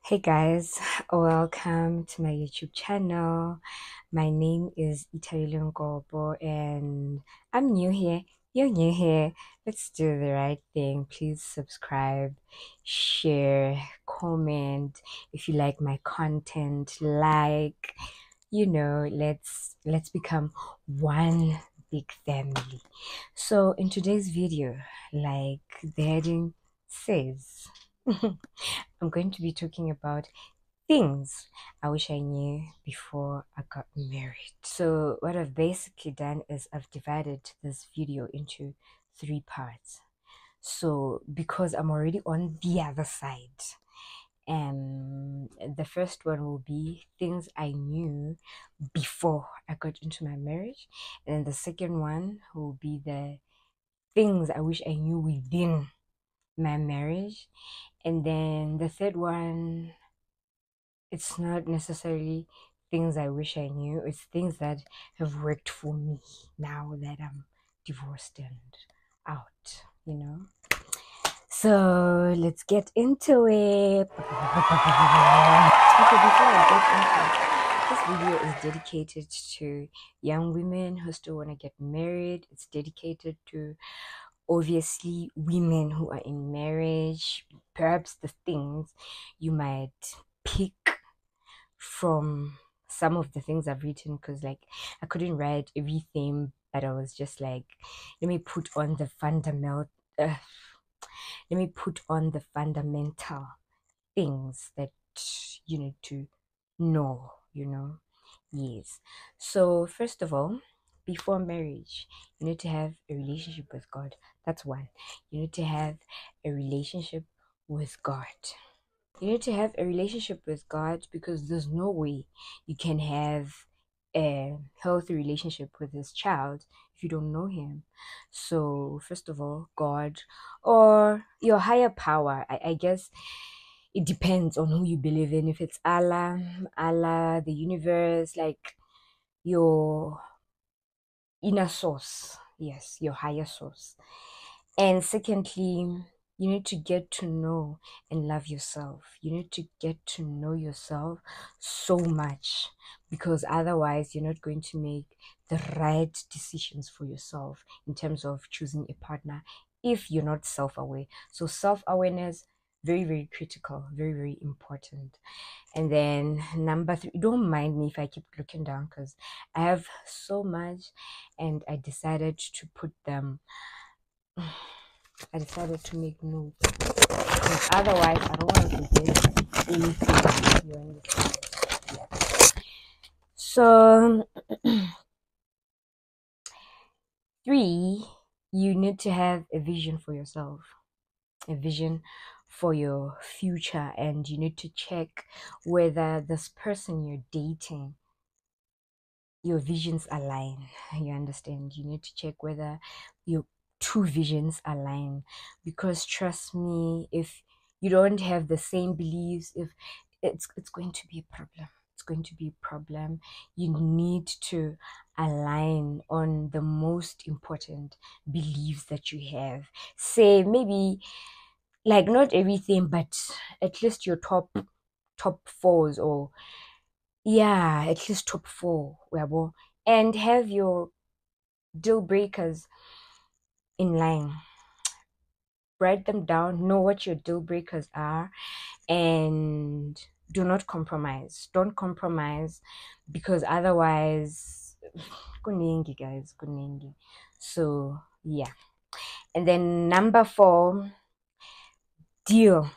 Hey guys, welcome to my YouTube channel. My name is Ithabeleng Kopo and I'm new here. You're new here. Let's do the right thing. Please subscribe, share, comment if you like my content. Let's become one big family. So in today's video, like the heading says, I'm going to be talking about things I wish I knew before I got married. So what I've basically done is I've divided this video into three parts. So because I'm already on the other side, the first one will be things I knew before I got into my marriage, and then the second one will be the things I wish I knew within my marriage, and then the third one, it's not necessarily things I wish I knew, it's things that have worked for me now that I'm divorced and out. So let's get into it. Okay, before I get into it, this video is dedicated to young women who still want to get married. It's dedicated to obviously women who are in marriage. Perhaps the things you might pick from some of the things I've written, because like I couldn't write everything, but I was just like, let me put on the fundamental things that you need to know. Yes. So first of all, before marriage, you need to have a relationship with God. That's one. You need to have a relationship with God. You need to have a relationship with God, because there's no way you can have a healthy relationship with this child if you don't know him. So first of all, God or your higher power. I guess it depends on who you believe in. If it's Allah, the universe, like your inner source. Yes, your higher source. And secondly, you need to get to know and love yourself. You need to get to know yourself so much, because otherwise you're not going to make the right decisions for yourself in terms of choosing a partner if you're not self-aware. So self-awareness, very, very critical, very, very important. And then number three, don't mind me if I keep looking down, because I have so much and I decided to put them. I decided to make notes, because otherwise I don't want to forget anything. You understand? Yeah. So three, you need to have a vision for yourself, a vision for your future, and you need to check whether this person you're dating, your visions align. You understand? You need to check whether your two visions align, because trust me, if you don't have the same beliefs, if it's going to be a problem. It's going to be a problem. You need to align on the most important beliefs that you have. Say maybe like not everything, but at least your top fours, or yeah, at least top four, and have your deal breakers in line. Write them down, know what your deal breakers are, and do not compromise. Don't compromise, because otherwise, kuningi guys, kuningi. So yeah. And then number four, deal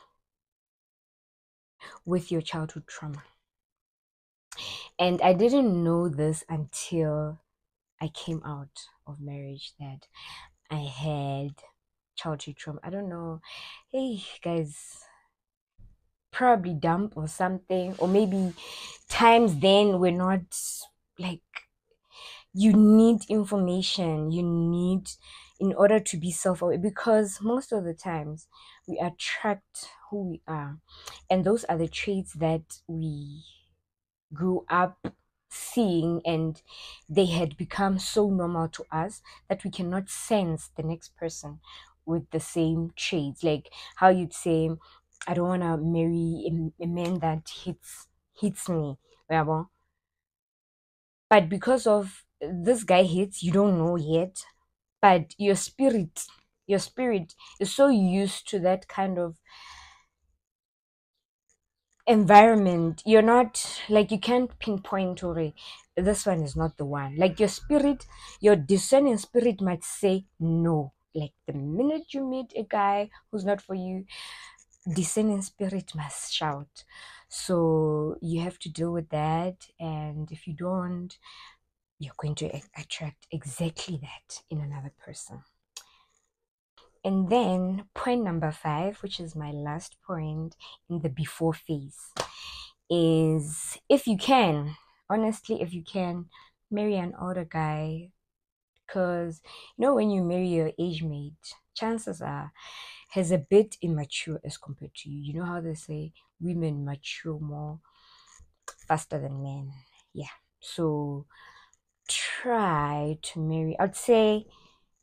with your childhood trauma. And I didn't know this until I came out of marriage, that I had childhood trauma. I don't know. Hey guys, probably dump or something, or maybe times then were not like, you need information, you need, in order to be self-aware, because most of the times we attract who we are, and those are the traits that we grew up seeing, and they had become so normal to us that we cannot sense the next person with the same traits. Like how you'd say, I don't want to marry a man that hits me. Yeah, but because of this guy hits, you don't know yet. But your spirit is so used to that kind of environment. You're not like, you can't pinpoint or this one is not the one. Like your spirit, your discerning spirit might say no. Like the minute you meet a guy who's not for you, discerning spirit must shout. So you have to deal with that, and if you don't, you're going to attract exactly that in another person. And then point number 5, which is my last point in the before phase, is if you can, honestly, if you can, marry an older guy. Because when you marry your age mate, chances are he's a bit immature as compared to you. You know how they say women mature more faster than men. Yeah. So try to marry. I'd say,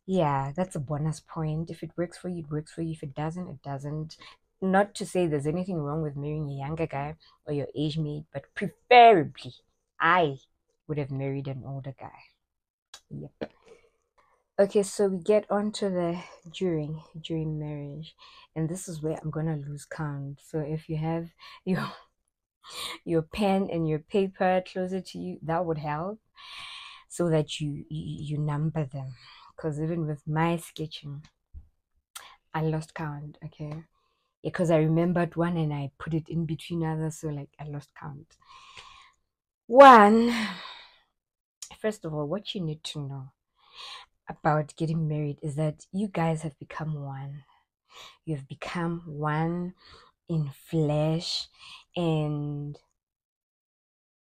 yeah, that's a bonus point. If it works for you, it works for you. If it doesn't, it doesn't. Not to say there's anything wrong with marrying a younger guy or your age mate, but preferably, I would have married an older guy. Yep. Okay, so we get on to the during marriage, and this is where I'm gonna lose count. So if you have your your pen and your paper closer to you, that would help, so that you number them. Because even with my sketching, I lost count. Okay, because I remembered one and I put it in between others, so like I lost count. One, first of all, what you need to know about getting married is that you guys have become one. You've become one in flesh and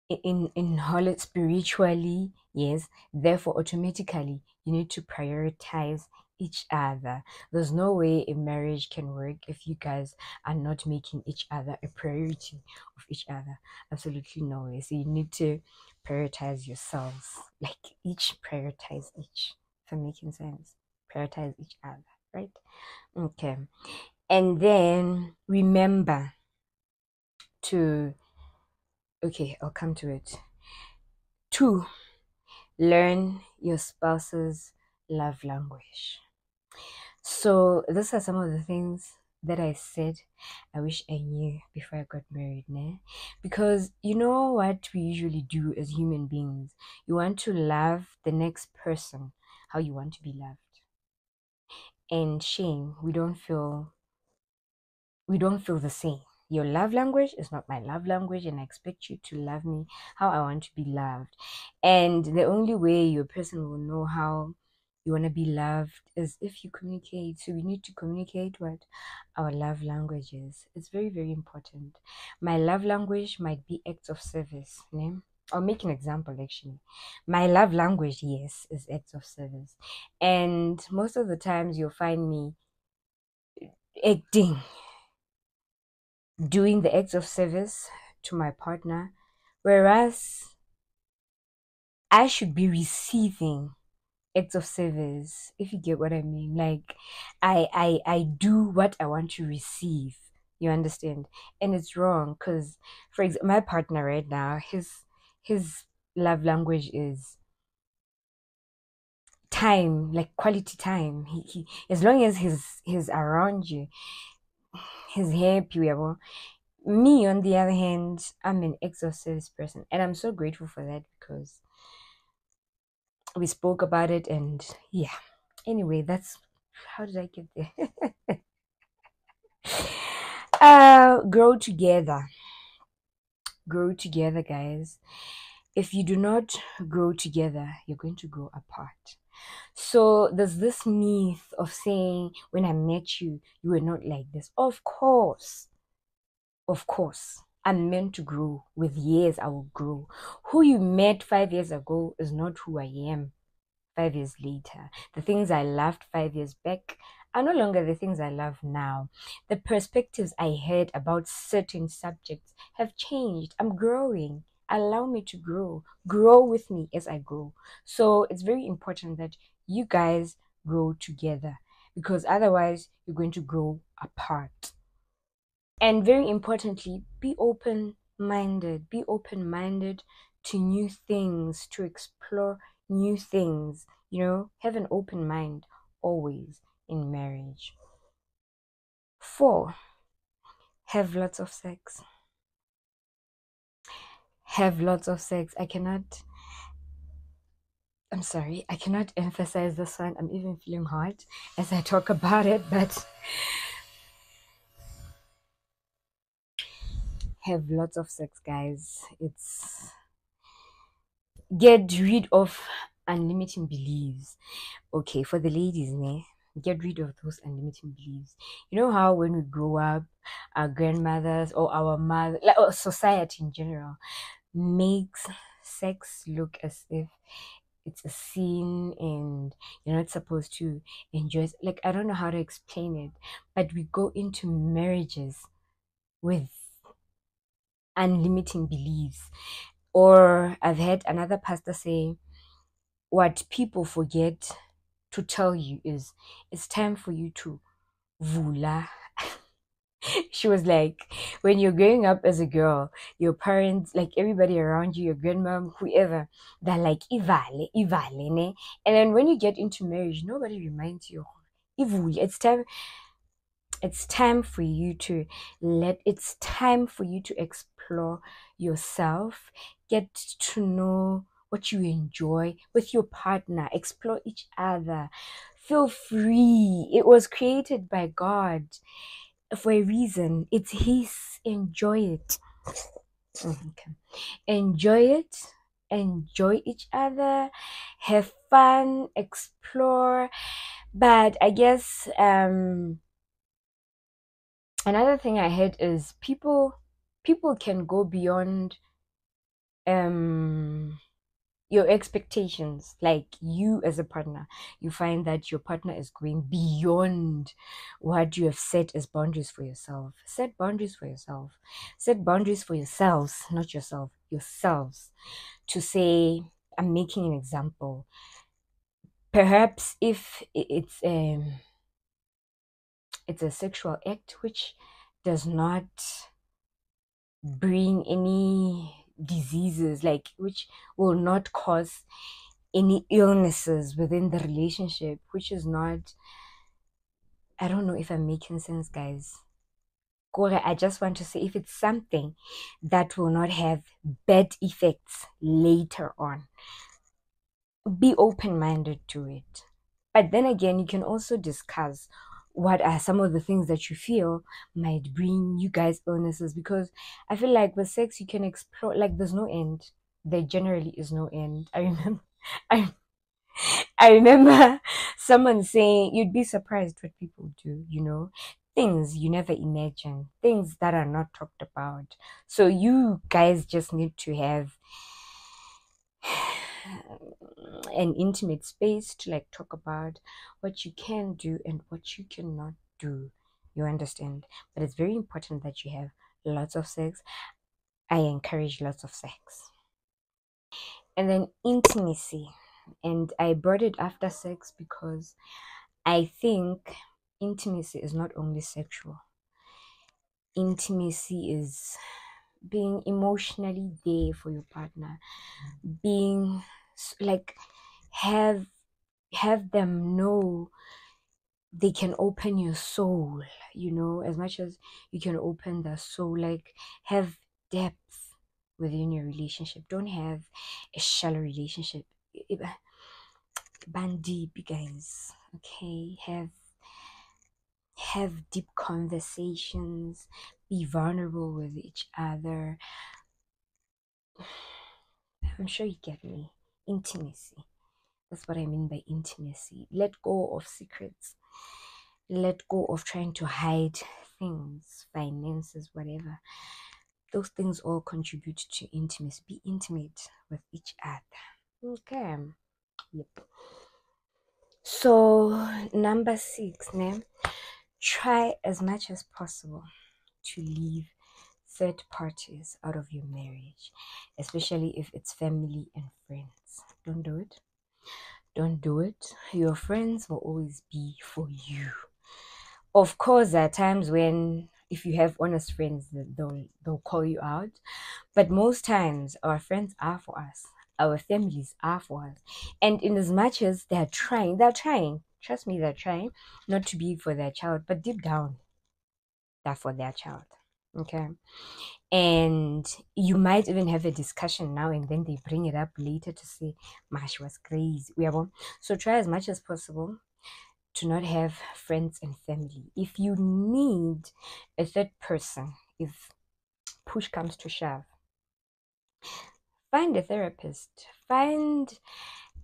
in whole spiritually, yes. Therefore, automatically, you need to prioritize each other. There's no way a marriage can work if you guys are not making each other a priority of each other. Absolutely no way. So you need to prioritize yourselves, like each prioritize each. If I'm making sense, prioritize each other, right? Okay. And then remember to, okay, I'll come to it. 2, learn your spouse's love language. So these are some of the things that I said I wish I knew before I got married, né? Because you know what we usually do as human beings? You want to love the next person how you want to be loved. And shame, we don't feel the same. Your love language is not my love language, and I expect you to love me how I want to be loved. And the only way your person will know how you want to be loved is if you communicate. So we need to communicate what our love language is. It's very, very important. My love language might be acts of service. Né? I'll make an example actually. My love language, yes, is acts of service. And most of the times you'll find me acting, doing the acts of service to my partner, whereas I should be receiving acts of service, if you get what I mean. Like I do what I want to receive, you understand? And it's wrong because, for example, my partner right now, his love language is time, like quality time. He as long as he's around you, he's happy. Me, on the other hand, I'm an acts of service person, and I'm so grateful for that because we spoke about it. And yeah, anyway, that's how did I get there? Grow together, guys. If you do not grow together, you're going to grow apart. So there's this myth of saying, when I met you, you were not like this. Of course, I'm meant to grow. With years, I will grow. Who you met 5 years ago is not who I am 5 years later. The things I loved 5 years back are no longer the things I love now. The perspectives I had about certain subjects have changed. I'm growing. Allow me to grow. Grow with me as I grow. So it's very important that you guys grow together, because otherwise you're going to grow apart. And very importantly, be open minded. Be open minded to new things, to explore new things. Have an open mind always in marriage. 4, have lots of sex. Have lots of sex. I'm sorry, I cannot emphasize this one. I'm even feeling hot as I talk about it, but have lots of sex, guys. It's get rid of unlimited beliefs. Okay, for the ladies, get rid of those unlimited beliefs. You know how when we grow up, our grandmothers or our mother, like society in general, makes sex look as if it's a sin and you're not supposed to enjoy it. Like, I don't know how to explain it, but we go into marriages with unlimited beliefs. Or I've had another pastor say, what people forget to tell you is it's time for you to vula. She was like, when you're growing up as a girl, your parents, like everybody around you, your grandmom, whoever, they're like, Ivale, Ivale, ne? And then when you get into marriage, nobody reminds you, Ivule. It's time for you to it's time for you to explore yourself, get to know what you enjoy with your partner, explore each other, feel free. It was created by God for a reason. It's his. Enjoy it. Okay. Enjoy each other, have fun, explore. But I guess another thing I heard is people can go beyond your expectations. Like, you as a partner, you find that your partner is going beyond what you have set as boundaries for yourself. Set boundaries for yourself. Set boundaries for yourselves, not yourself, yourselves. To say, I'm making an example. Perhaps if it's a sexual act which does not bring any diseases, like which will not cause any illnesses within the relationship, which is not, I don't know if I'm making sense, guys. Kore, I just want to say, if it's something that will not have bad effects later on, be open-minded to it. But then again, you can also discuss what are some of the things that you feel might bring you guys illnesses, because I feel like with sex you can explore, like, there's no end. There generally is no end. I remember I I remember someone saying, you'd be surprised what people do, things you never imagine, things that are not talked about. So you guys just need to have an intimate space to like talk about what you can do and what you cannot do. You understand? But it's very important that you have lots of sex. I encourage lots of sex. And then intimacy. And I brought it after sex because I think intimacy is not only sexual. Intimacy is being emotionally there for your partner, being like, have them know they can open your soul, as much as you can open their soul. Like, have depth within your relationship. Don't have a shallow relationship. Band deep, guys. Okay, have deep conversations, be vulnerable with each other. I'm sure you get me. Intimacy. That's what I mean by intimacy. Let go of secrets. Let go of trying to hide things, finances, whatever. Those things all contribute to intimacy. Be intimate with each other. Okay. Yep. So, number 6, try as much as possible to leave third parties out of your marriage, especially if it's family and friends. Don't do it. Don't do it. Your friends will always be for you. Of course, there are times when if you have honest friends, they'll call you out. But most times, our friends are for us. Our families are for us. And in as much as they're trying. Trust me, they're trying not to be for their child, but deep down, they're for their child. Okay. And you might even have a discussion now and then they bring it up later to say, Mash was crazy. So try as much as possible to not have friends and family. If you need a third person, if push comes to shove, find a therapist, find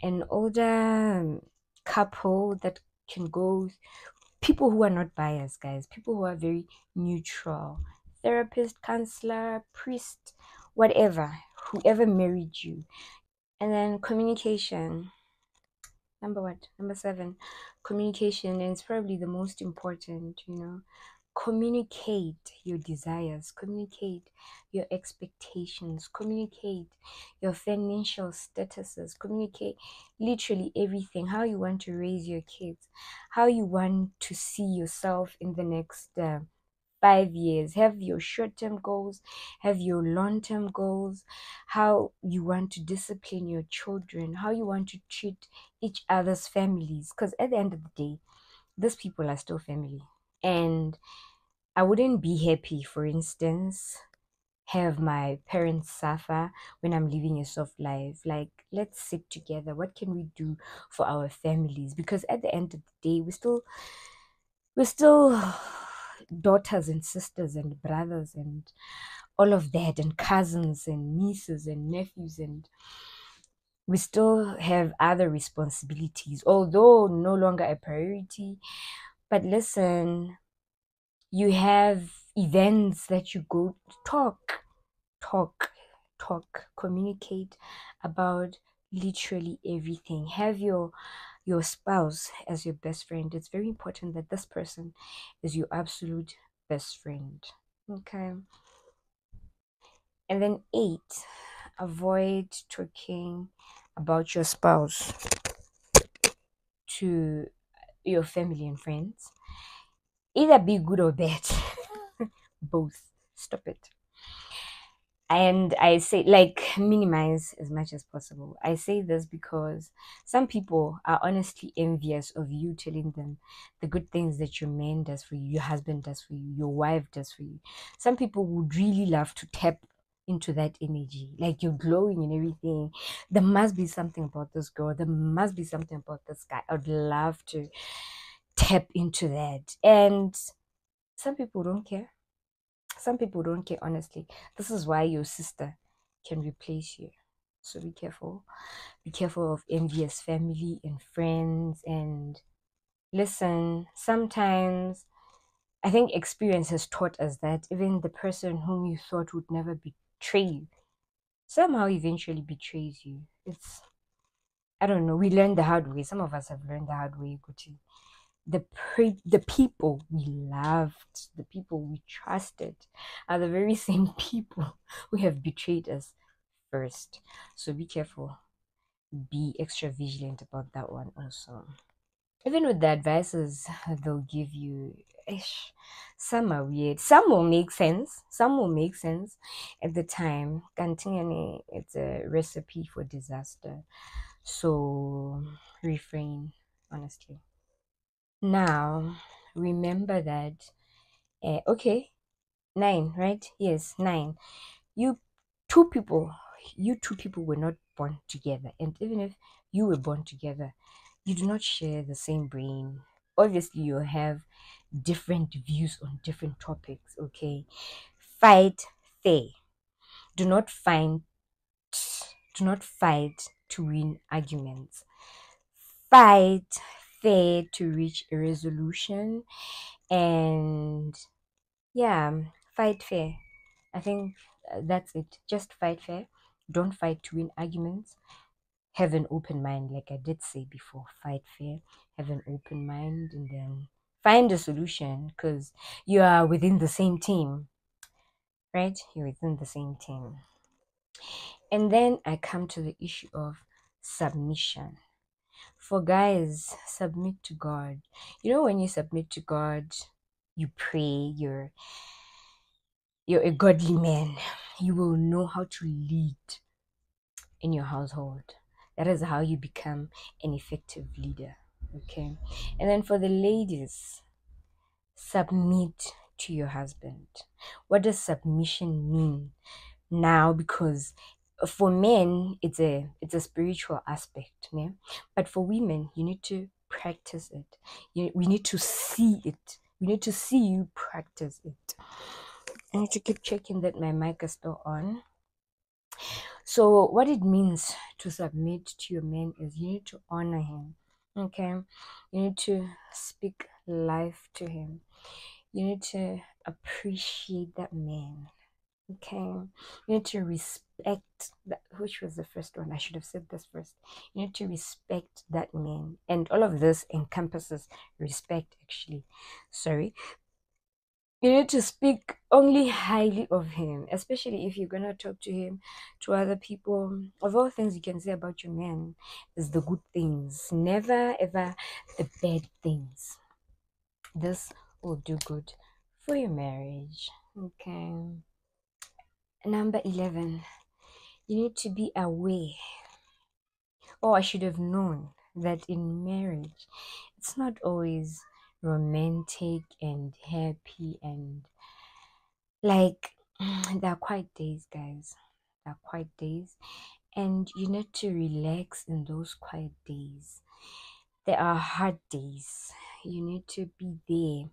an older couple that can go, people who are not biased, guys, people who are very neutral, therapist, counselor, priest, whatever, whoever married you. And then communication. Number what? Number 7, communication is probably the most important, communicate your desires, communicate your expectations, communicate your financial statuses, communicate literally everything, how you want to raise your kids, how you want to see yourself in the next 5 years. Have your short-term goals, have your long-term goals, how you want to discipline your children, how you want to treat each other's families, because at the end of the day, these people are still family. And I wouldn't be happy, for instance, have my parents suffer when I'm living a soft life. Like, let's sit together. What can we do for our families? Because at the end of the day, we're still daughters and sisters and brothers and all of that, and cousins and nieces and nephews, and we still have other responsibilities, although no longer a priority. But listen, you have events that you go to talk, communicate about literally everything. Have your spouse as your best friend. It's very important that this person is your absolute best friend. Okay. And then 8, avoid talking about your spouse to your family and friends. Either be good or bad. Both. Stop it. And I say, like, minimize as much as possible. I say this because some people are honestly envious of you telling them the good things that your man does for you, your husband does for you, your wife does for you. Some people would really love to tap into that energy, like you're glowing and everything. There must be something about this girl, there must be something about this guy. I'd love to tap into that. And some people don't care. Some people don't care, honestly. This is why your sister can replace you. So be careful. Be careful of envious family and friends. And listen, sometimes I think experience has taught us that even the person whom you thought would never betray you somehow eventually betrays you. I don't know, we learned the hard way. Some of us have learned the hard way, Gucci. The people we loved, the people we trusted, are the very same people who have betrayed us first. So be careful. Be extra vigilant about that one also. Even with the advices they'll give you, some are weird. Some will make sense. Some will make sense at the time. Kantingane, it's a recipe for disaster. So refrain, honestly. Now, remember that, okay, 9, right? Yes, 9. You two people, you two people were not born together. And even if you were born together, you do not share the same brain. Obviously, you have different views on different topics, okay? Fight fair. Do not fight, do not fight to win arguments. Fight fair to reach a resolution. And yeah, fight fair. I think that's it. Just fight fair. Don't fight to win arguments. Have an open mind, like I did say before. Fight fair. Have an open mind, and then find a solution, because you are within the same team, right? You're within the same team. And then I come to the issue of submission. For guys, submit to God. You know, when you submit to God, you pray, you're a godly man. You will know how to lead in your household. That is how you become an effective leader. Okay. And then for the ladies, submit to your husband. What does submission mean now? Because for men it's a spiritual aspect, né? But for women you need to practice it. We need to see it. We need to see you practice it. I need to keep checking that my mic is still on. So what it means to submit to your man is you need to honor him. Okay. You need to speak life to him. You need to appreciate that man. Okay. You need to respect that. Which was the first one? I should have said this first. You need to respect that man. And all of this encompasses respect, actually. Sorry. You need to speak only highly of him, especially if you're gonna talk to him, to other people. Of all things you can say about your man is the good things, never ever the bad things. This will do good for your marriage. Okay. Number 11, you need to be aware. Oh, I should have known that in marriage, it's not always romantic and happy and like there are quiet days, guys. There are quiet days, and you need to relax in those quiet days. There are hard days. You need to be there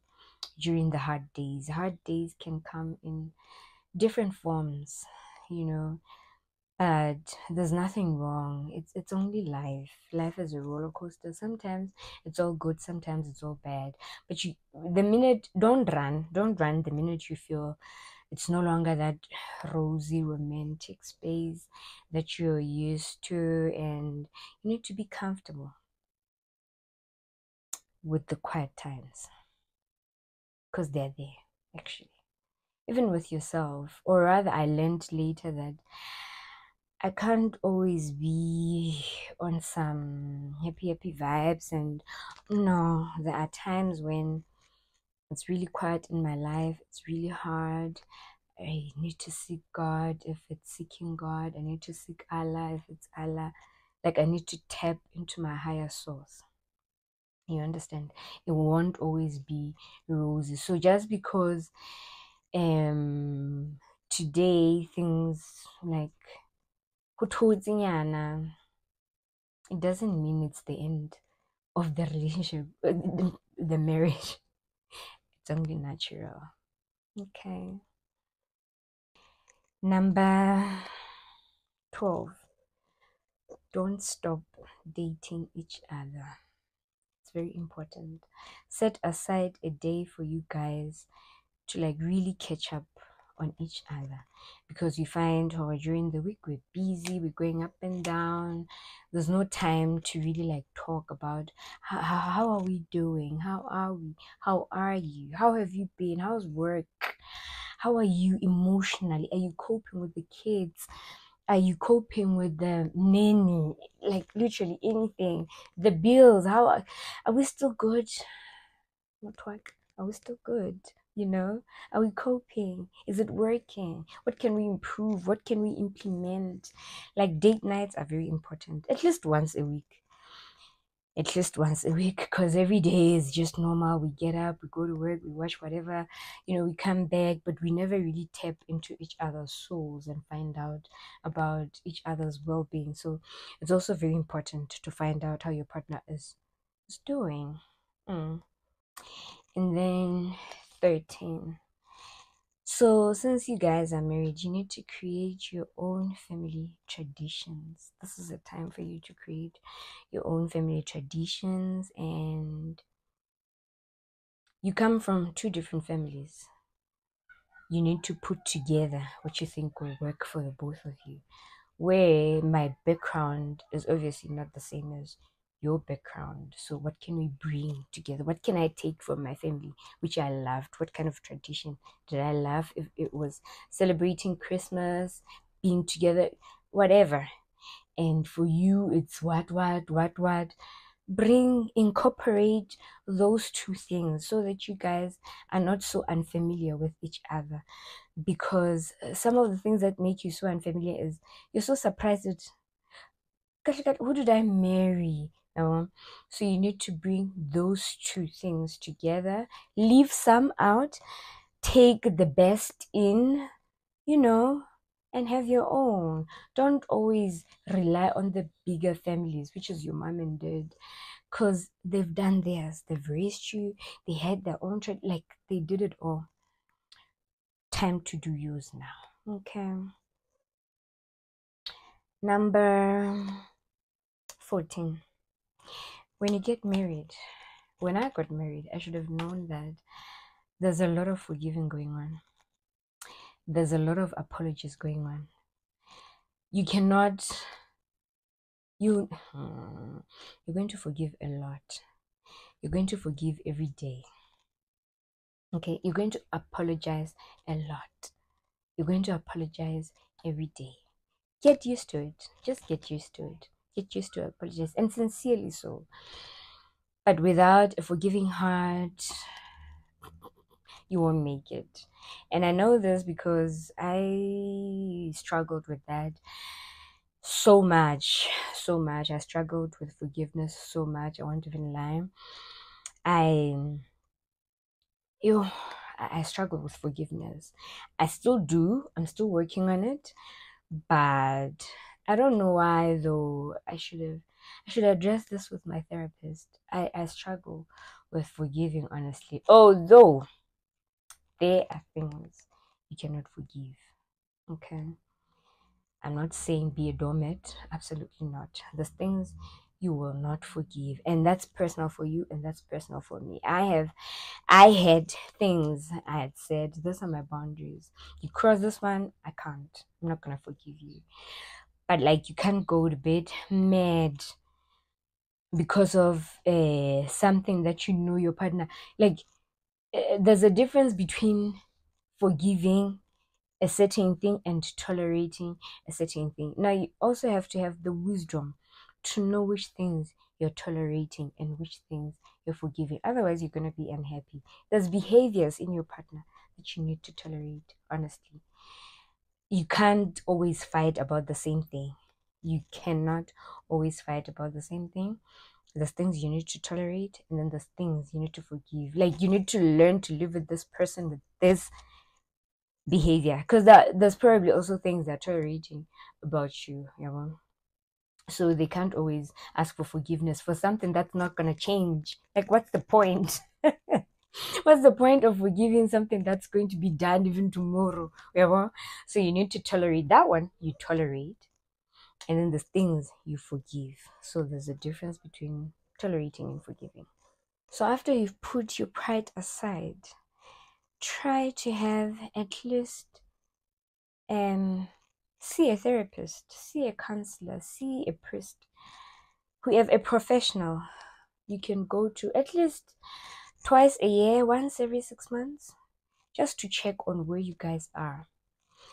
during the hard days. Hard days can come in different forms, you know. But there's nothing wrong. It's only life. Life is a roller coaster. Sometimes it's all good, sometimes it's all bad. But the minute, don't run the minute you feel it's no longer that rosy romantic space that you're used to, and you need to be comfortable with the quiet times because they're there, actually. Even with yourself, or rather, I learned later that I can't always be on some happy vibes, and no, there are times when it's really quiet in my life, it's really hard. I need to seek God. If it's seeking God, I need to seek Allah. If it's Allah, like I need to tap into my higher source. You understand? It won't always be rosy. So just because today things like it doesn't mean it's the end of the relationship, the marriage. It's only natural. Okay. Number 12. Don't stop dating each other. It's very important. Set aside a day for you guys to like really catch up on each other, because you find during the week we're busy, we're going up and down. There's no time to really like talk about how are we doing, how are we, how are you, how have you been, how's work, how are you emotionally, are you coping with the kids, are you coping with the nanny, like literally anything, the bills, are we still good? Not work. Are we still good? You know, are we coping? Is it working? What can we improve? What can we implement? Like date nights are very important. At least once a week. At least once a week, because every day is just normal. We get up, we go to work, we watch whatever, we come back, but we never really tap into each other's souls and find out about each other's well-being. So it's also very important to find out how your partner is doing. And then 13. So since you guys are married, you need to create your own family traditions. This is a time for you to create your own family traditions, and you come from two different families. You need to put together what you think will work for the both of you. Where my background is obviously not the same as your background. So what can we bring together? What can I take from my family, which I loved? What kind of tradition did I love? If it was celebrating Christmas, being together, whatever. And for you, it's what. Incorporate those two things so that you guys are not so unfamiliar with each other. because some of the things that make you so unfamiliar is you're so surprised that, "Gosh, God, who did I marry?" So you need to bring those two things together, leave some out, take the best in, you know, and have your own. Don't always rely on the bigger families, which is your mom and dad, because they've done theirs. They've raised you. They had their own like they did it all. Time to do yours now. Okay. Number 14. When you get married, when I got married, I should have known that there's a lot of forgiving going on. There's a lot of apologies going on. You cannot, you, you're going to forgive a lot. You're going to forgive every day. Okay, you're going to apologize a lot. You're going to apologize every day. Get used to it. Just get used to it. Get used to apologize, and sincerely so. But without a forgiving heart, you won't make it. And I know this because I struggled with that so much. So much. I struggled with forgiveness so much. I won't even lie. I you I struggle with forgiveness. I still do. I'm still working on it. But I don't know why though. I should address this with my therapist. I struggle with forgiving honestly. Although there are things you cannot forgive. Okay. I'm not saying be a doormat. Absolutely not. There's things you will not forgive. And that's personal for you and that's personal for me. I had things I had said, these are my boundaries. You cross this one, I can't. I'm not gonna forgive you. But like you can't go to bed mad because of something that you know your partner like there's a difference between forgiving a certain thing and tolerating a certain thing. Now you also have to have the wisdom to know which things you're tolerating and which things you're forgiving. Otherwise, you're going to be unhappy. There's behaviors in your partner that you need to tolerate, honestly. You can't always fight about the same thing. You cannot always fight about the same thing. There's things you need to tolerate, and then there's things you need to forgive. Like you need to learn to live with this person with this behavior, because there's probably also things they're tolerating about you, you know. So they can't always ask for forgiveness for something that's not gonna change. Like, what's the point? What's the point of forgiving something that's going to be done even tomorrow? You know? So you need to tolerate that one. You tolerate, and then the things you forgive. So there's a difference between tolerating and forgiving. So after you've put your pride aside, try to have at least see a therapist, see a counselor, see a priest, whoever, a professional you can go to at least twice a year, once every 6 months, just to check on where you guys are.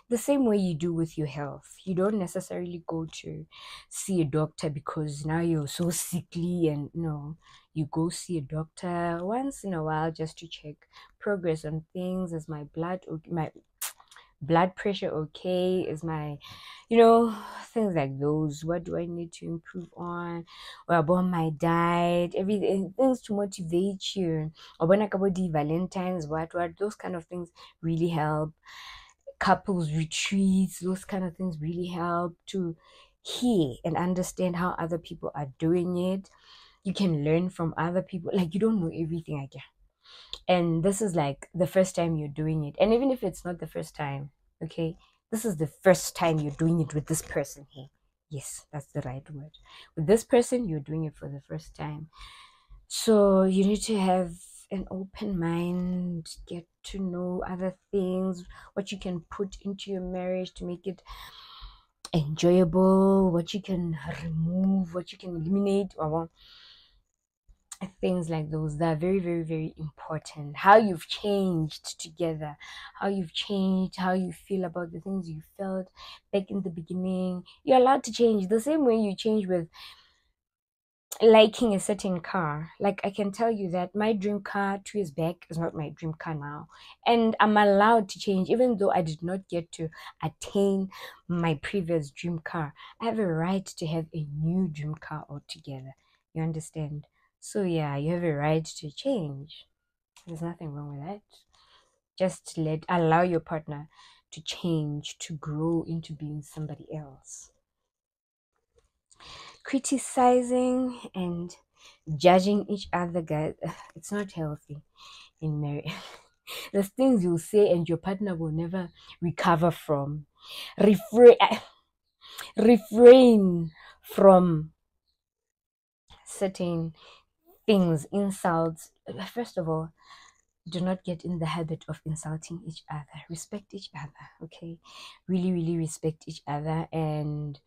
The same way you do with your health. You don't necessarily go to see a doctor because now you're so sickly, and no, you go see a doctor once in a while just to check progress on things. Is my blood pressure okay? Is my, things like those. What do I need to improve on? Or about my diet, everything, things to motivate you. Or when I go the Valentine's, what, those kind of things really help. Couples retreats, those kind of things really help to hear and understand how other people are doing it. You can learn from other people. Like, you don't know everything, I guess. And this is like the first time you're doing it. And even if it's not the first time, okay, this is the first time you're doing it with this person here. Yes, that's the right word. With this person, you're doing it for the first time. So you need to have an open mind, get to know other things, what you can put into your marriage to make it enjoyable, what you can remove, what you can eliminate, or things like those that are very, very, very important. How you've changed together, how you've changed, how you feel about the things you felt back in the beginning. You're allowed to change the same way you change with liking a certain car. Like, I can tell you that my dream car 2 years back is not my dream car now. And I'm allowed to change, even though I did not get to attain my previous dream car. I have a right to have a new dream car altogether. You understand? So, yeah, you have a right to change. There's nothing wrong with that. Just allow your partner to change, to grow into being somebody else. Criticizing and judging each other, guys, it's not healthy in marriage. There's things you'll say and your partner will never recover from. Refrain from certain things, insults. First of all, do not get in the habit of insulting each other. Respect each other, okay? Really, really respect each other, and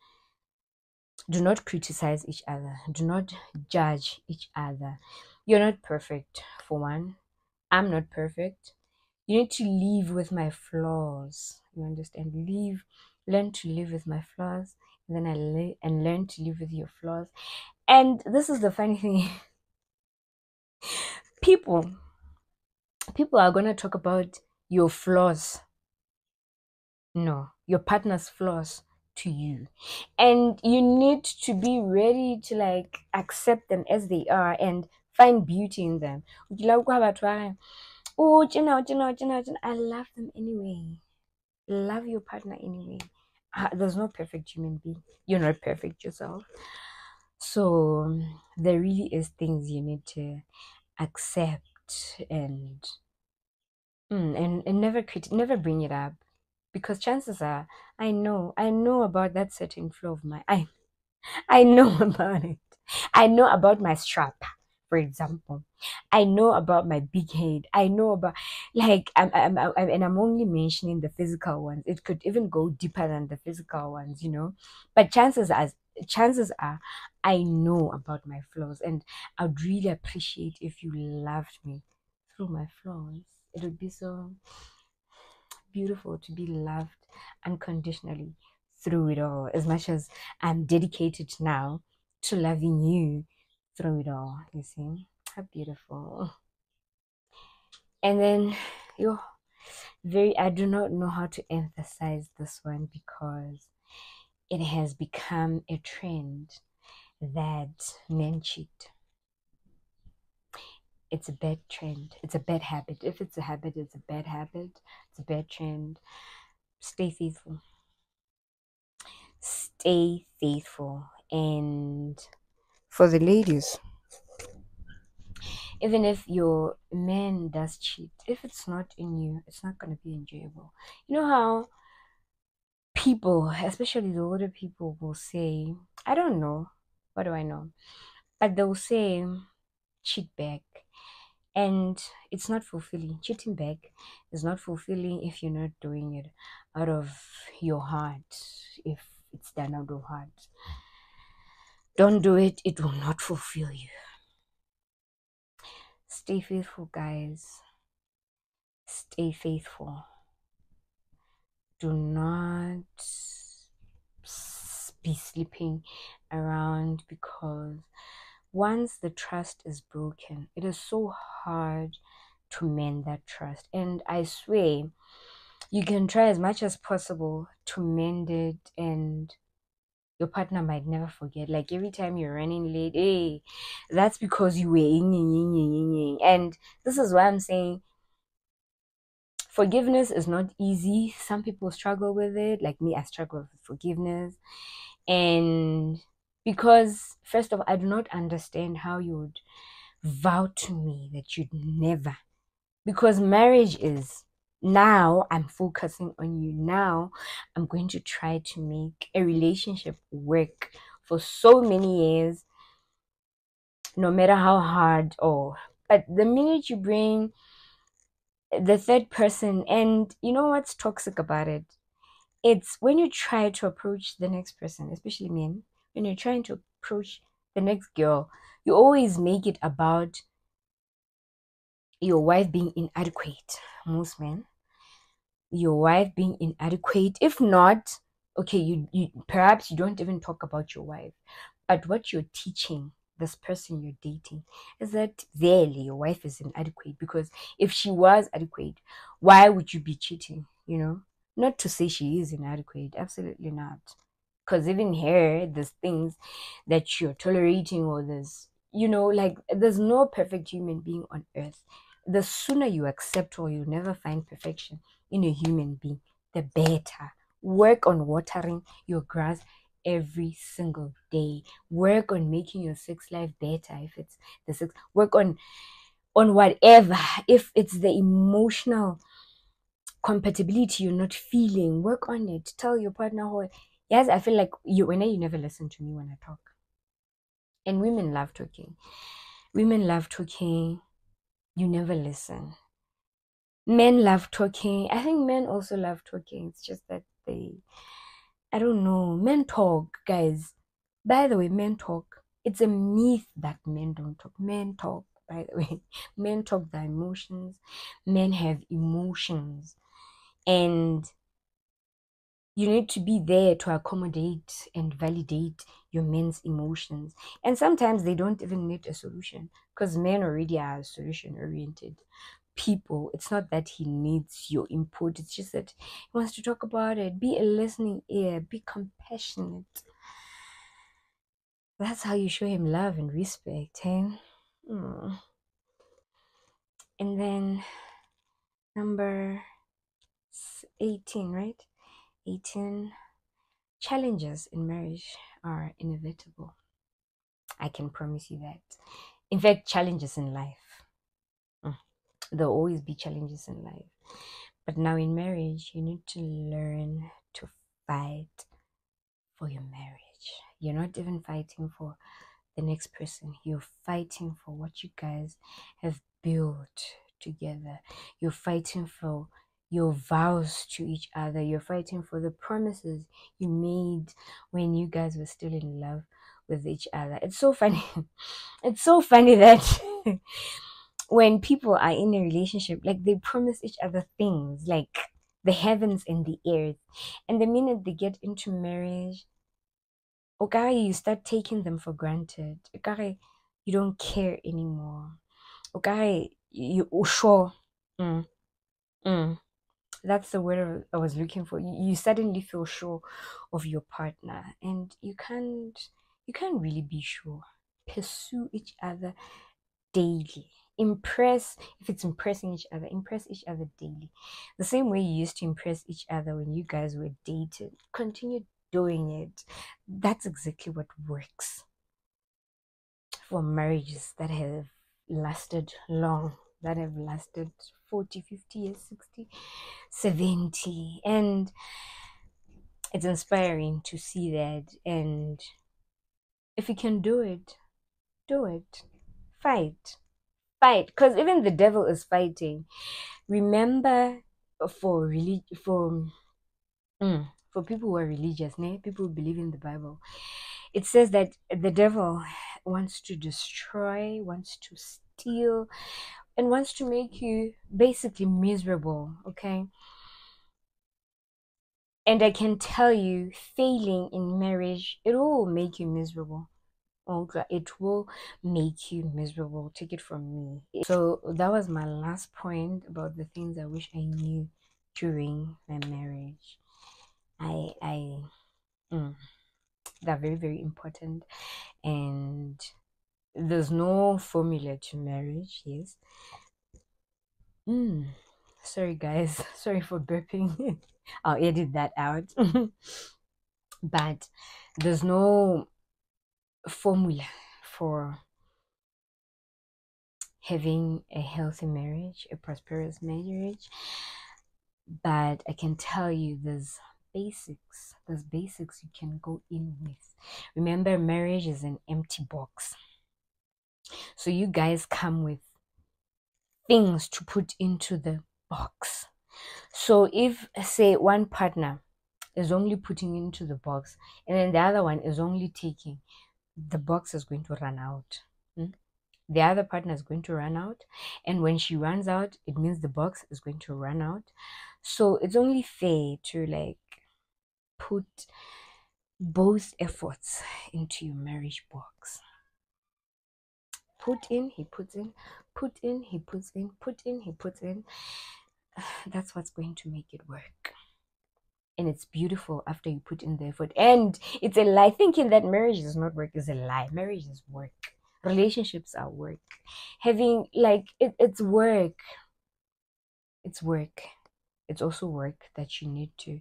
do not criticize each other. Do not judge each other. You're not perfect, for one. I'm not perfect. You need to live with my flaws. You understand? Learn to live with my flaws. And then and learn to live with your flaws. And this is the funny thing. People are gonna talk about your flaws. No, your partner's flaws to you. And you need to be ready to like accept them as they are and find beauty in them. Oh, I love them anyway. Love your partner anyway. There's no perfect human being. You're not perfect yourself. So there really is things you need to accept and never bring it up, because chances are I know about that certain flaw of mine. I know about it. I know about my strap, for example. I know about my big head. I know about, like, and I'm only mentioning the physical ones. It could even go deeper than the physical ones, you know. But chances are, I know about my flaws, and I'd really appreciate if you loved me through my flaws. It would be so beautiful to be loved unconditionally through it all, as much as I'm dedicated now to loving you through it all. You see, how beautiful. And then you I do not know how to emphasize this one, because it has become a trend that men cheat. It's a bad trend. It's a bad habit. If it's a habit, it's a bad habit. It's a bad trend. Stay faithful. Stay faithful. And for the ladies, even if your man does cheat, if it's not in you, it's not going to be enjoyable. You know how people, especially the older people, will say, I don't know, what do I know? But they'll say, cheat back. And it's not fulfilling. Cheating back is not fulfilling if you're not doing it out of your heart. If it's done out of heart, don't do it. It will not fulfill you. Stay faithful, guys. Stay faithful. Do not be sleeping around, because once the trust is broken, it is so hard to mend that trust. And I swear, you can try as much as possible to mend it, and your partner might never forget. Like, every time you're running late, hey, that's because you were and this is why I'm saying forgiveness is not easy. Some people struggle with it. Like me, I struggle with forgiveness. And because, first of all, I do not understand how you would vow to me that you'd never. Because marriage is, now I'm focusing on you. Now I'm going to try to make a relationship work for so many years, no matter how hard. But the minute you bring the third person, and you know what's toxic about it? It's when you try to approach the next person, especially men, when you're trying to approach the next girl, you always make it about your wife being inadequate. Most men, your wife being inadequate. If not, okay, you perhaps you don't even talk about your wife, but what you're teaching this person you're dating is that really your wife is inadequate. Because if she was adequate, why would you be cheating? Not to say she is inadequate, absolutely not. Because even here, there's things that you're tolerating, or like there's no perfect human being on earth. The sooner you accept, or you'll never find perfection in a human being, the better. Work on watering your grass every single day. Work on making your sex life better. If it's the sex, work on whatever. If it's the emotional compatibility you're not feeling, work on it. Tell your partner how. Yes, I feel like you never listen to me when I talk. And women love talking. Women love talking. You never listen. Men love talking. I think men also love talking. It's just that I don't know. Men talk, guys. By the way, men talk. It's a myth that men don't talk. Men talk, by the way. Men talk their emotions. Men have emotions. And you need to be there to accommodate and validate your men's emotions. And sometimes they don't even need a solution, because men already are solution oriented people. It's not that he needs your input, it's just that he wants to talk about it. Be a listening ear, be compassionate. That's how you show him love and respect, eh? Mm. And then number 18, right? 18. Challenges in marriage are inevitable. I can promise you that. In fact, challenges in life. There'll always be challenges in life. But now in marriage, you need to learn to fight for your marriage. You're not even fighting for the next person. You're fighting for what you guys have built together. You're fighting for your vows to each other. You're fighting for the promises you made when you guys were still in love with each other. It's so funny. It's so funny that when people are in a relationship, like they promise each other things like the heavens and the earth. And the minute they get into marriage, okay, you start taking them for granted. Okay, you don't care anymore. Okay, you sure. Mm, mm. That's the word I was looking for. You suddenly feel sure of your partner, and you can't really be sure. Pursue each other daily. If it's impressing each other, impress each other daily. The same way you used to impress each other when you guys were dated, continue doing it. That's exactly what works for marriages that have lasted long, that have lasted 40, 50 years, 60, 70. And it's inspiring to see that. And if you can do it, do it. Fight. Fight. Because even the devil is fighting. Remember, for for people who are religious, people who believe in the Bible, it says that the devil wants to destroy, wants to steal, and wants to make you basically miserable. Okay. And I can tell you, failing in marriage, it will make you miserable. Okay, it will make you miserable. Take it from me. So that was my last point about the things I wish I knew during my marriage. I they're very, very important. And there's no formula to marriage. Yes. Sorry guys, sorry for burping. I'll edit that out. But there's no formula for having a healthy marriage, a prosperous marriage. But I can tell you there's basics you can go in with. Remember, marriage is an empty box. So you guys come with things to put into the box. So if, say, one partner is only putting into the box and then the other one is only taking, the box is going to run out. The other partner is going to run out, and when she runs out, it means the box is going to run out. So it's only fair to like put both efforts into your marriage box. put in, he puts in, put in, he puts in, put in, he puts in. That's what's going to make it work. And it's beautiful after you put in the effort. And it's a lie. Thinking that marriage does not work is a lie. Marriage is work. Relationships are work. Having, like, it's work. It's work. It's also work that you need to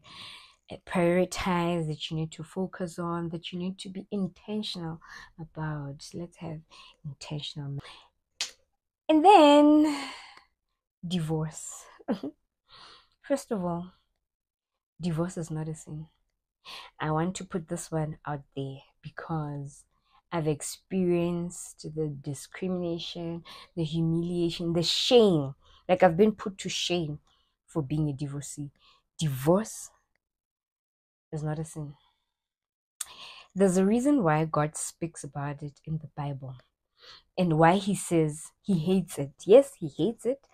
prioritize, that you need to focus on, that you need to be intentional about. Let's have intentional. And then divorce. First of all, divorce is not a sin. I want to put this one out there because I've experienced the discrimination, the humiliation, the shame. Like, I've been put to shame for being a divorcee. Divorce is not a sin. There's a reason why God speaks about it in the Bible and why he says he hates it. Yes, he hates it,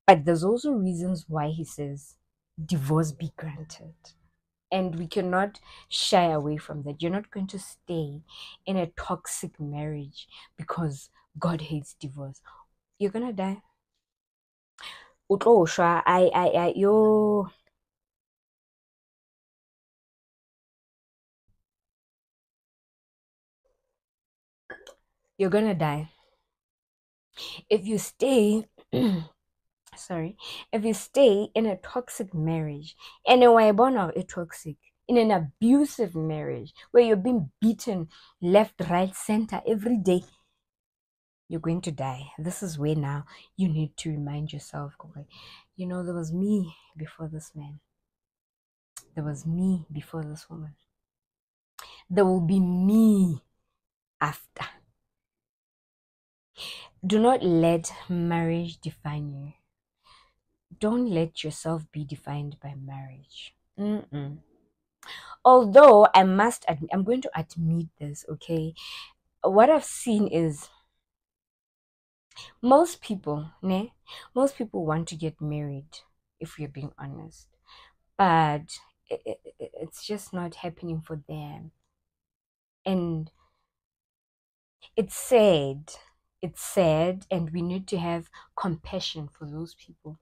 but there's also reasons why he says divorce be granted. And we cannot shy away from that. You're not going to stay in a toxic marriage because God hates divorce. You're gonna die. Yo. You're gonna die if you stay. Sorry, if you stay in a toxic marriage, and a toxic, in an abusive marriage where you're being beaten left, right, center every day, you're going to die. This is where now you need to remind yourself, you know, there was me before this man. There was me before this woman. There will be me after. Do not let marriage define you. Don't let yourself be defined by marriage. Although I'm going to admit this, okay? What I've seen is most people want to get married, if we're being honest, but it's just not happening for them. And it's sad. It's sad, and we need to have compassion for those people.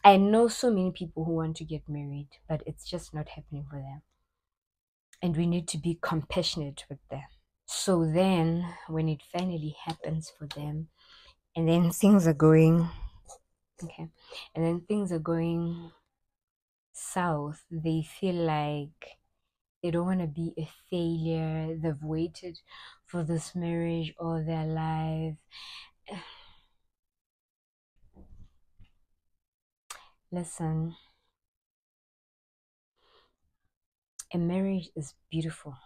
I know so many people who want to get married, but it's just not happening for them. And we need to be compassionate with them. So then, when it finally happens for them, and then things are going, okay, and then things are going south, they feel like they don't want to be a failure. They've waited for this marriage all their life. Listen, a marriage is beautiful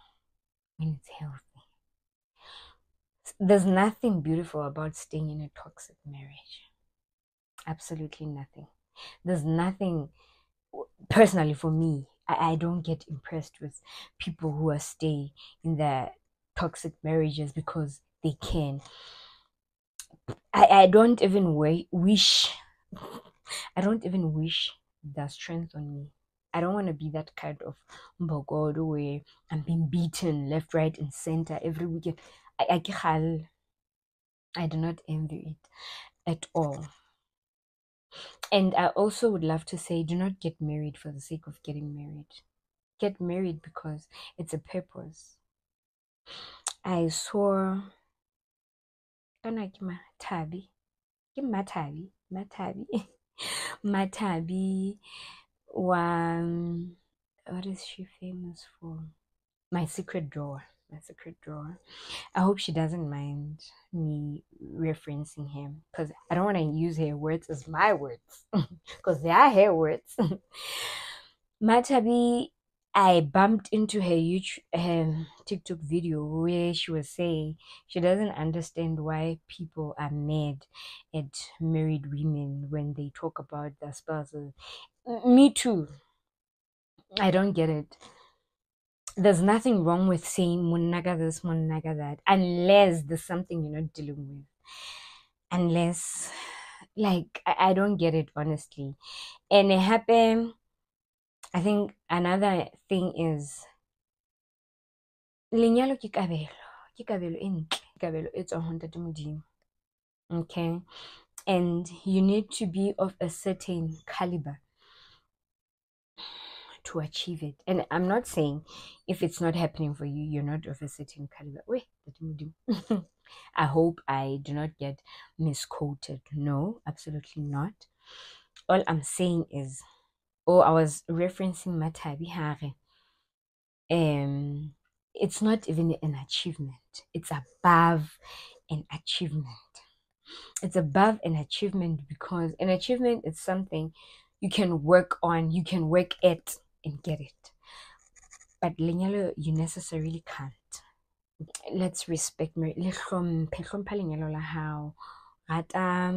when it's healthy. There's nothing beautiful about staying in a toxic marriage. Absolutely nothing. There's nothing, personally for me, I don't get impressed with people who are staying in their toxic marriages because they can. I don't even wish I don't even wish that strength on me. I don't want to be that kind of mbogodo where I'm being beaten left, right, and center every weekend. I do not envy it at all. And I also would love to say, do not get married for the sake of getting married. Get married because it's a purpose. I saw Matabi. Matabi. One, what is she famous for? My secret drawer. My secret drawer. I hope she doesn't mind me referencing him because I don't want to use her words as my words because they are her words. Matabi, I bumped into her her TikTok video where she was saying she doesn't understand why people are mad at married women when they talk about their spouses. Me too. I don't get it. There's nothing wrong with saying munaga this, munaga that, unless there's something you're not dealing with. Unless, like, I don't get it, honestly. And it happened. I think another thing is lenyalo ke kabelo. ke kabelo e ntle, kabelo e tswang ho Ntate Modimo. Okay, and you need to be of a certain caliber to achieve it. And I'm not saying if it's not happening for you, you're not of a certain caliber. Wait, I hope I do not get misquoted. No, absolutely not. All I'm saying is, I was referencing Matabi Hare. It's not even an achievement. It's above an achievement. It's above an achievement because an achievement is something you can work on, you can work at and get it. But lenyalo, you necessarily can't. Let's respect marriage. Le hlomphe lenyalo la hao. Rata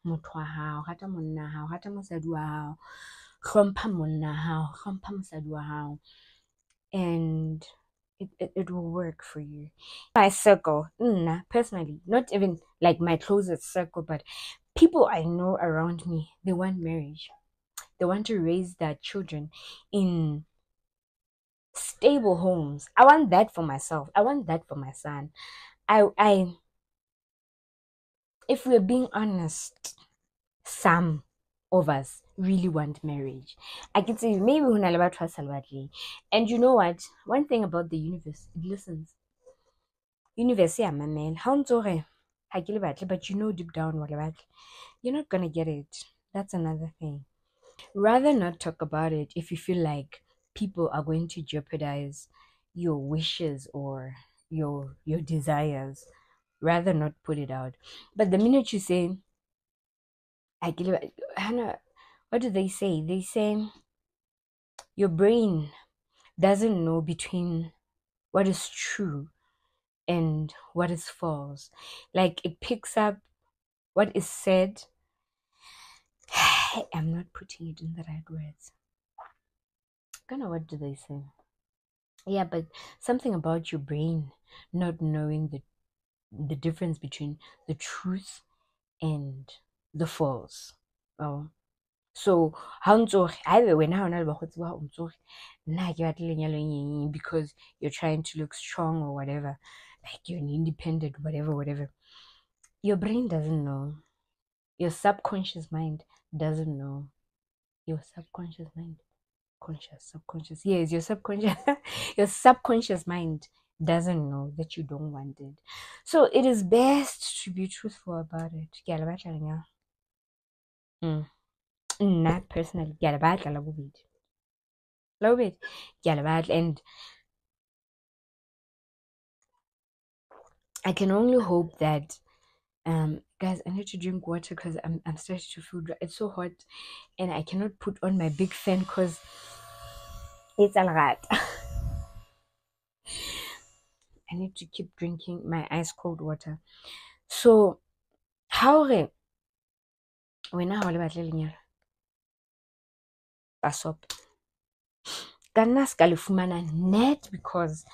motho wa hao, rata monna wa hao, rata mosadi wa hao. Hlompha monna wa hao, hlompha mosadi wa hao. And it will work for you. My circle, personally, not even like my closest circle, but people I know around me, they want marriage. They want to raise their children in stable homes. I want that for myself. I want that for my son. I if we're being honest, some of us really want marriage. I can say maybe and you know what? One thing about the universe, it listens. Universe ya mamela. Ha o ntso re ha ke le batle, but you know deep down what le you're not gonna get it. That's another thing. Rather not talk about it if you feel like people are going to jeopardize your wishes or your desires. Rather not put it out. But the minute you say, Hannah, what do they say? They say your brain doesn't know between what is true and what is false. Like it picks up what is said. I'm not putting it in the right words. Kind of what do they say? Yeah, but something about your brain not knowing the difference between the truth and the false. Oh, so because you're trying to look strong or whatever, like you're an independent, whatever. Your brain doesn't know. Your subconscious mind doesn't know. Your subconscious mind, subconscious. Yes, your subconscious, your subconscious mind doesn't know that you don't want it. So it is best to be truthful about it. Not personally, love it, and I can only hope that guys, I need to drink water because I'm starting to feel dry. It's so hot and I cannot put on my big fan because it's a lot. I need to keep drinking my ice cold water. So how re wena ha o le batle lenyalo pasop ka nna se ka le fumana net because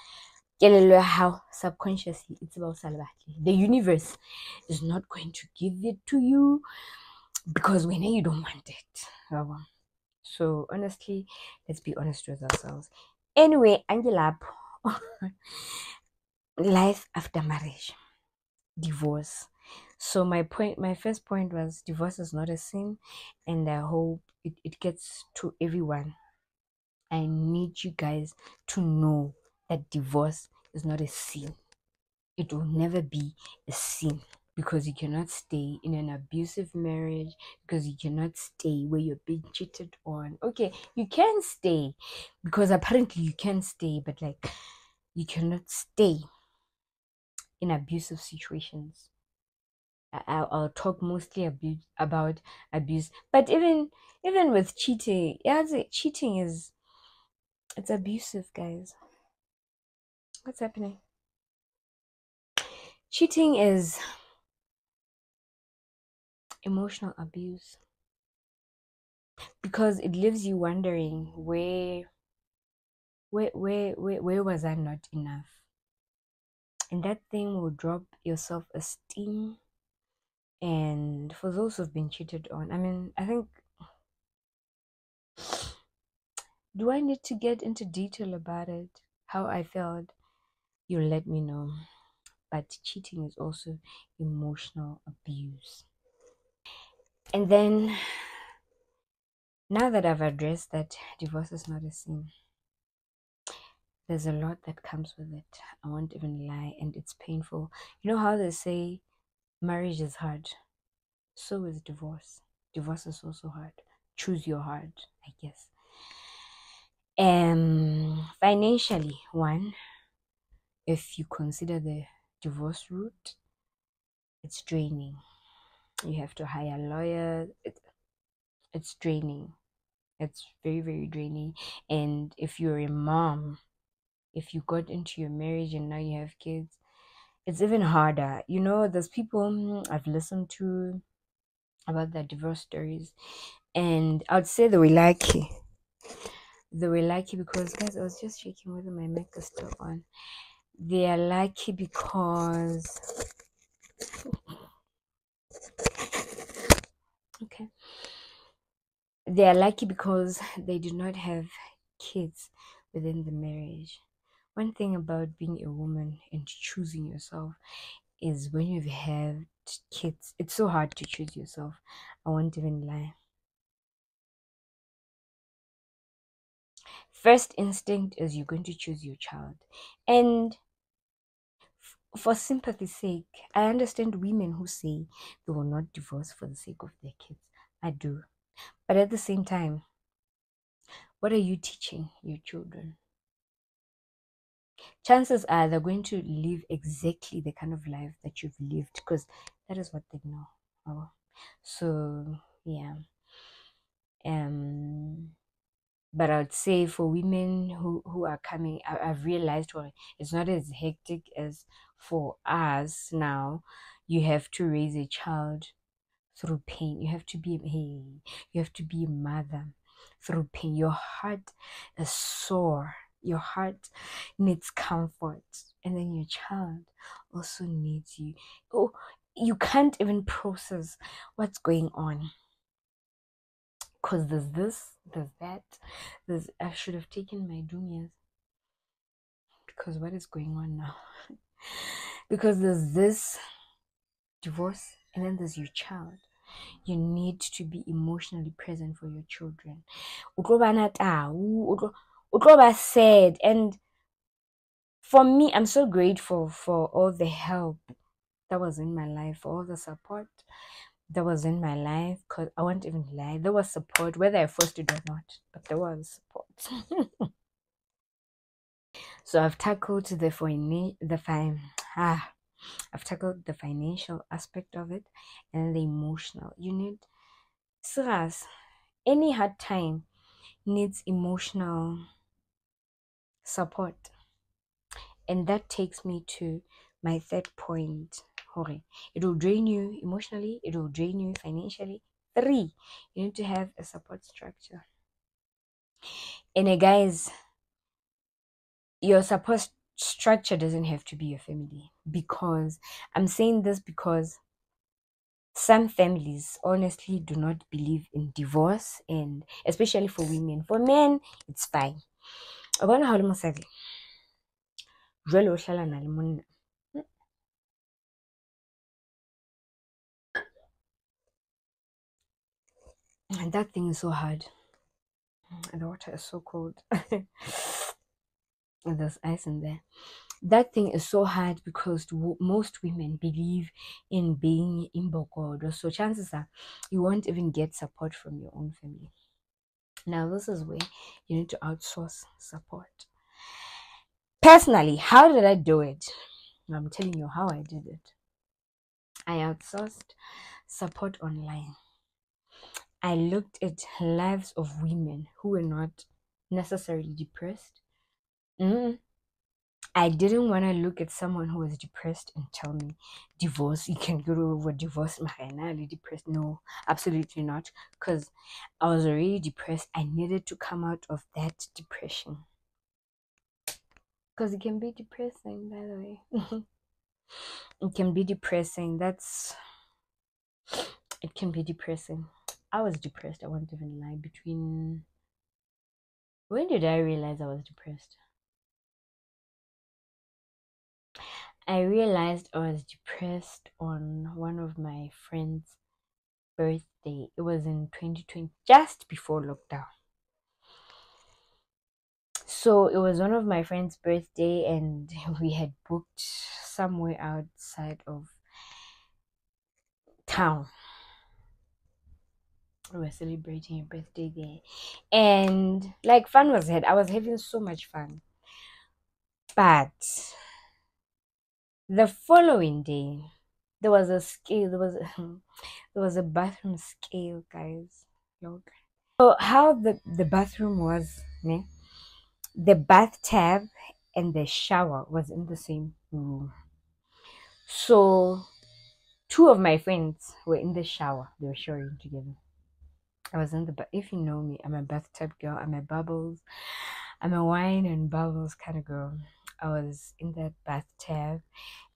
kelello ya hao subconsciously it's about the universe is not going to give it to you because when you don't want it. So honestly, let's be honest with ourselves. Anyway, Angela, life after marriage, divorce. So my first point was divorce is not a sin, and I hope it gets to everyone. I need you guys to know that divorce is not a sin. It will never be a sin because you cannot stay in an abusive marriage, because you cannot stay where you're being cheated on. Okay, you can stay because apparently you can stay, but like you cannot stay in abusive situations. I'll talk mostly about abuse, but even with cheating, yeah, cheating it's abusive, guys. What's happening? Cheating is emotional abuse because it leaves you wondering where was I not enough, and that thing will drop your self-esteem. And for those who've been cheated on, I mean, I think, do I need to get into detail about it, how I felt? You let me know. but cheating is also emotional abuse. And then, now that I've addressed that divorce is not a sin, there's a lot that comes with it. I won't even lie, and it's painful. You know how they say marriage is hard? So is divorce. Divorce is also hard. Choose your hard, I guess. Financially, one, if you consider the divorce route, it's draining. You have to hire lawyers. It's draining. It's very, very draining. And if you're a mom, if you got into your marriage and now you have kids, it's even harder. You know, there's people I've listened to about their divorce stories, and I'd say they were lucky. They were lucky because, guys, I was just checking whether my mic is still on. They are lucky because, okay, they are lucky because they do not have kids within the marriage. One thing about being a woman and choosing yourself is when you have kids, it's so hard to choose yourself. I won't even lie. First instinct is you're going to choose your child. And for sympathy's sake, I understand women who say they will not divorce for the sake of their kids. I do. But at the same time, what are you teaching your children? Chances are they're going to live exactly the kind of life that you've lived because that is what they know. Oh. So, yeah. But I'd say for women who are coming, I've realized, well, it's not as hectic as for us now. You have to raise a child through pain. You have to be you have to be a mother through pain. Your heart is sore. Your heart needs comfort, and then your child also needs you. Oh, you can't even process what's going on because there's this, there's that. There's I should have taken my juniors because what is going on now? Because there's this divorce, and then there's your child. You need to be emotionally present for your children. Utloba sad. And for me, I'm so grateful for all the help that was in my life, for all the support that was in my life. Because I won't even lie, there was support, whether I forced it or not, but there was support. So I've tackled I've tackled the financial aspect of it and the emotional. You need serious. Any hard time needs emotional support. And that takes me to my third point. Hore. It will drain you emotionally, it will drain you financially. 3, you need to have a support structure. And guys, your support structure doesn't have to be your family. Because I'm saying this because some families honestly do not believe in divorce, and especially for women. For men, it's fine. I wonder how mosadi. Jwale o hlala na le monna. And that thing is so hard. And the water is so cold. And there's ice in there. That thing is so hard because most women believe in being imbokodo. So chances are you won't even get support from your own family. Now, this is where you need to outsource support. Personally, how did I do it? I'm telling you how I did it. I outsourced support online. I looked at lives of women who were not necessarily depressed. I didn't want to look at someone who was depressed and tell me, divorce, you can go over divorce, I'm depressed. No, absolutely not. Because I was already depressed. I needed to come out of that depression. Because it can be depressing, by the way. It can be depressing. It can be depressing. I was depressed. I won't even lie. When did I realize I was depressed? I realized I was depressed on one of my friends' birthday. It was in 2020, just before lockdown. So it was one of my friend's birthday, and we had booked somewhere outside of town. We were celebrating a birthday there, and like fun was had. I was having so much fun, but the following day there was a scale. There was a bathroom scale, guys. Look. So how the bathroom was, ne? The bathtub and the shower was in the same room. So two of my friends were in the shower. They were showering together. I was in the if you know me, I'm a bathtub girl. I'm a bubbles. I'm a wine and bubbles kind of girl. I was in that bathtub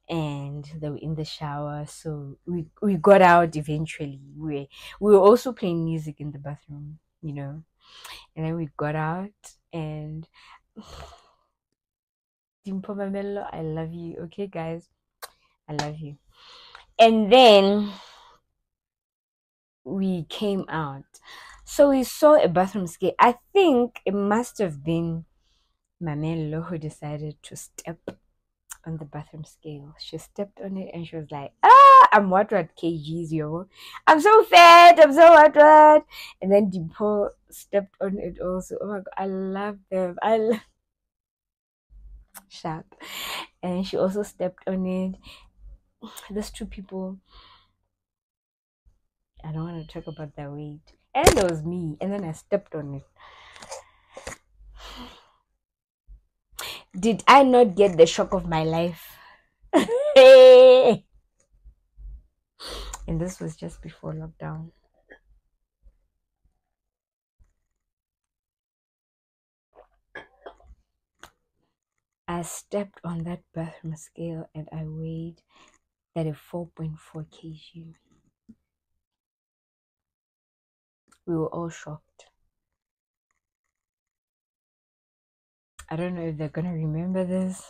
and they were in the shower. So we got out eventually. We were also playing music in the bathroom, you know. And then we got out and Dimpo Mamelo, I love you. Okay, guys, I love you. And then we came out. So we saw a bathroom scale. I think it must have been Mamelo who decided to step on the bathroom scale. She stepped on it and she was like, I'm what kgs, yo. I'm so fat. I'm so what. And then Dimpo stepped on it also. Oh my God, I love them. Sharp. And she also stepped on it. Those two people, I don't want to talk about their weight. And then there was me, and then I stepped on it. Did I not get the shock of my life? And this was just before lockdown. I stepped on that bathroom scale and I weighed 34.4 kg. We were all shocked. I don't know if they're gonna remember this.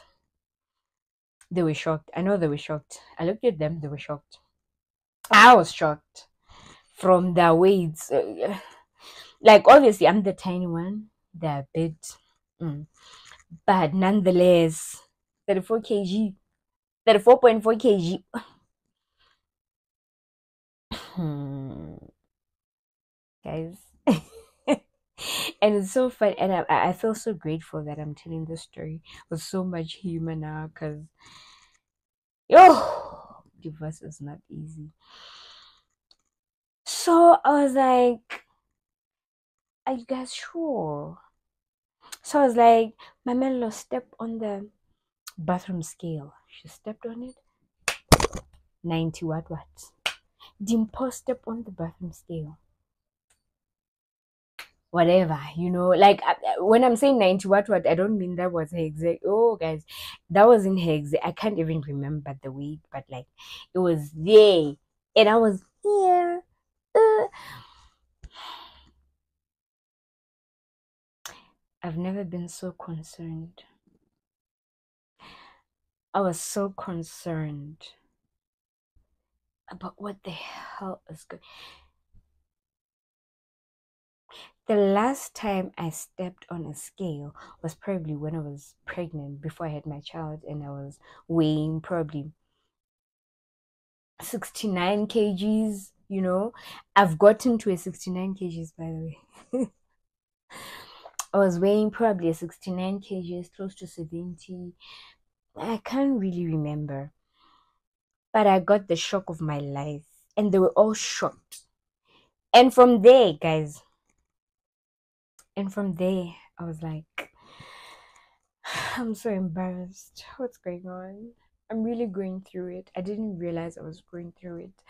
They were shocked. I know they were shocked. I looked at them, they were shocked. I was shocked from their weights. Like, obviously, I'm the tiny one, they're a bit, but nonetheless, 34 kg, 34.4 kg. Guys. And it's so fun, and I feel so grateful that I'm telling this story with so much humor now, because yo, divorce is not easy. So I was like, are you guys sure? So I was like, my Mamelo stepped on the bathroom scale. She stepped on it. 90 what? Dimpo stepped on the bathroom scale. Whatever, you know, like when I'm saying 90 what, I don't mean that was her exact. Oh, guys, that wasn't her exact. I can't even remember the weight, but like it was there, and I was here. I've never been so concerned. I was so concerned about what the hell is going. The last time I stepped on a scale was probably when I was pregnant before I had my child, and I was weighing probably 69 kgs. You know, I've gotten to a 69 kgs, by the way. I was weighing probably a 69 kgs, close to 70. I can't really remember, but I got the shock of my life, and they were all shocked. And from there, guys, I was like, I'm so embarrassed. What's going on? I'm really going through it. I didn't realize I was going through it,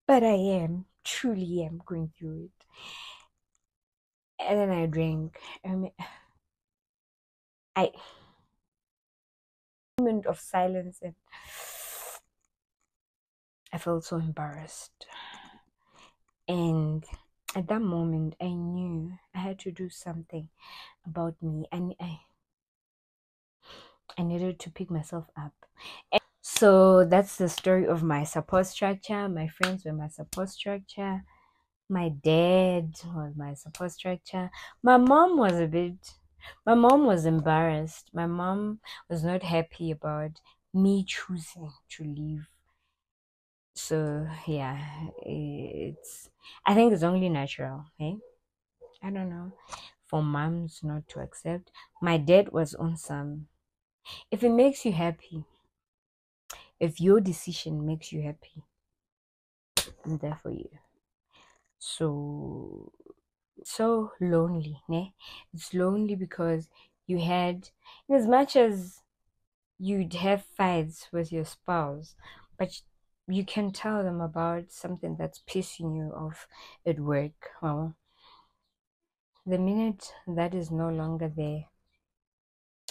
but I am, truly am going through it. And then I drank. I moment of silence, and I felt so embarrassed. And at that moment, I knew I had to do something about me, and I needed to pick myself up. So that's the story of my support structure. My friends were my support structure. My dad was my support structure. My mom was my mom was embarrassed. My mom was not happy about me choosing to leave. So yeah, I think it's only natural, hey? I don't know. For moms not to accept. My dad was on some. If it makes you happy, if your decision makes you happy, I'm there for you. So so lonely, ne? It's lonely because you had, in as much as you'd have fights with your spouse, but you can tell them about something that's pissing you off at work. Well, the minute that is no longer there,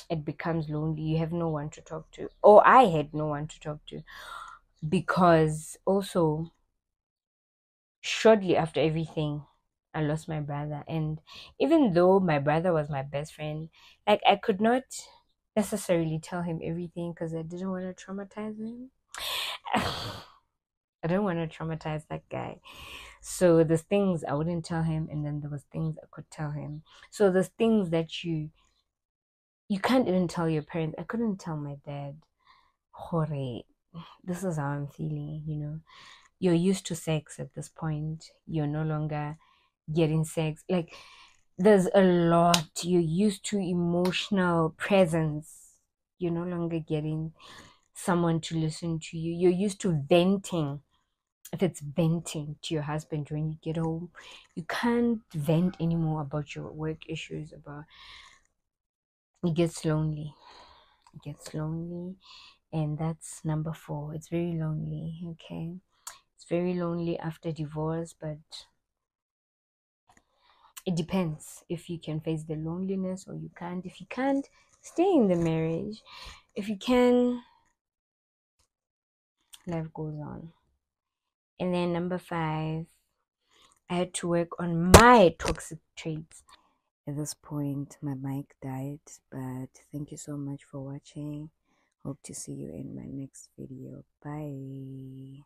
it becomes lonely. You have no one to talk to. Or I had no one to talk to, because also shortly after everything, I lost my brother. And even though my brother was my best friend, like I could not necessarily tell him everything because I didn't want to traumatize him. I didn't want to traumatize that guy. So there's things I wouldn't tell him, and then there was things I could tell him. So there's things that you can't even tell your parents. I couldn't tell my dad, Hore, this is how I'm feeling, you know. You're used to sex at this point. You're no longer getting sex. Like there's a lot. You're used to emotional presence. You're no longer getting someone to listen to you. You're used to venting. If it's venting to your husband when you get home, you can't vent anymore about your work issues. About it gets lonely. It gets lonely, and that's number 4. It's very lonely. Okay, it's very lonely after divorce, but it depends if you can face the loneliness or you can't. If you can't, stay in the marriage. If you can, life goes on. And then number 5, I had to work on my toxic traits. At this point, my mic died, but thank you so much for watching. Hope to see you in my next video. Bye.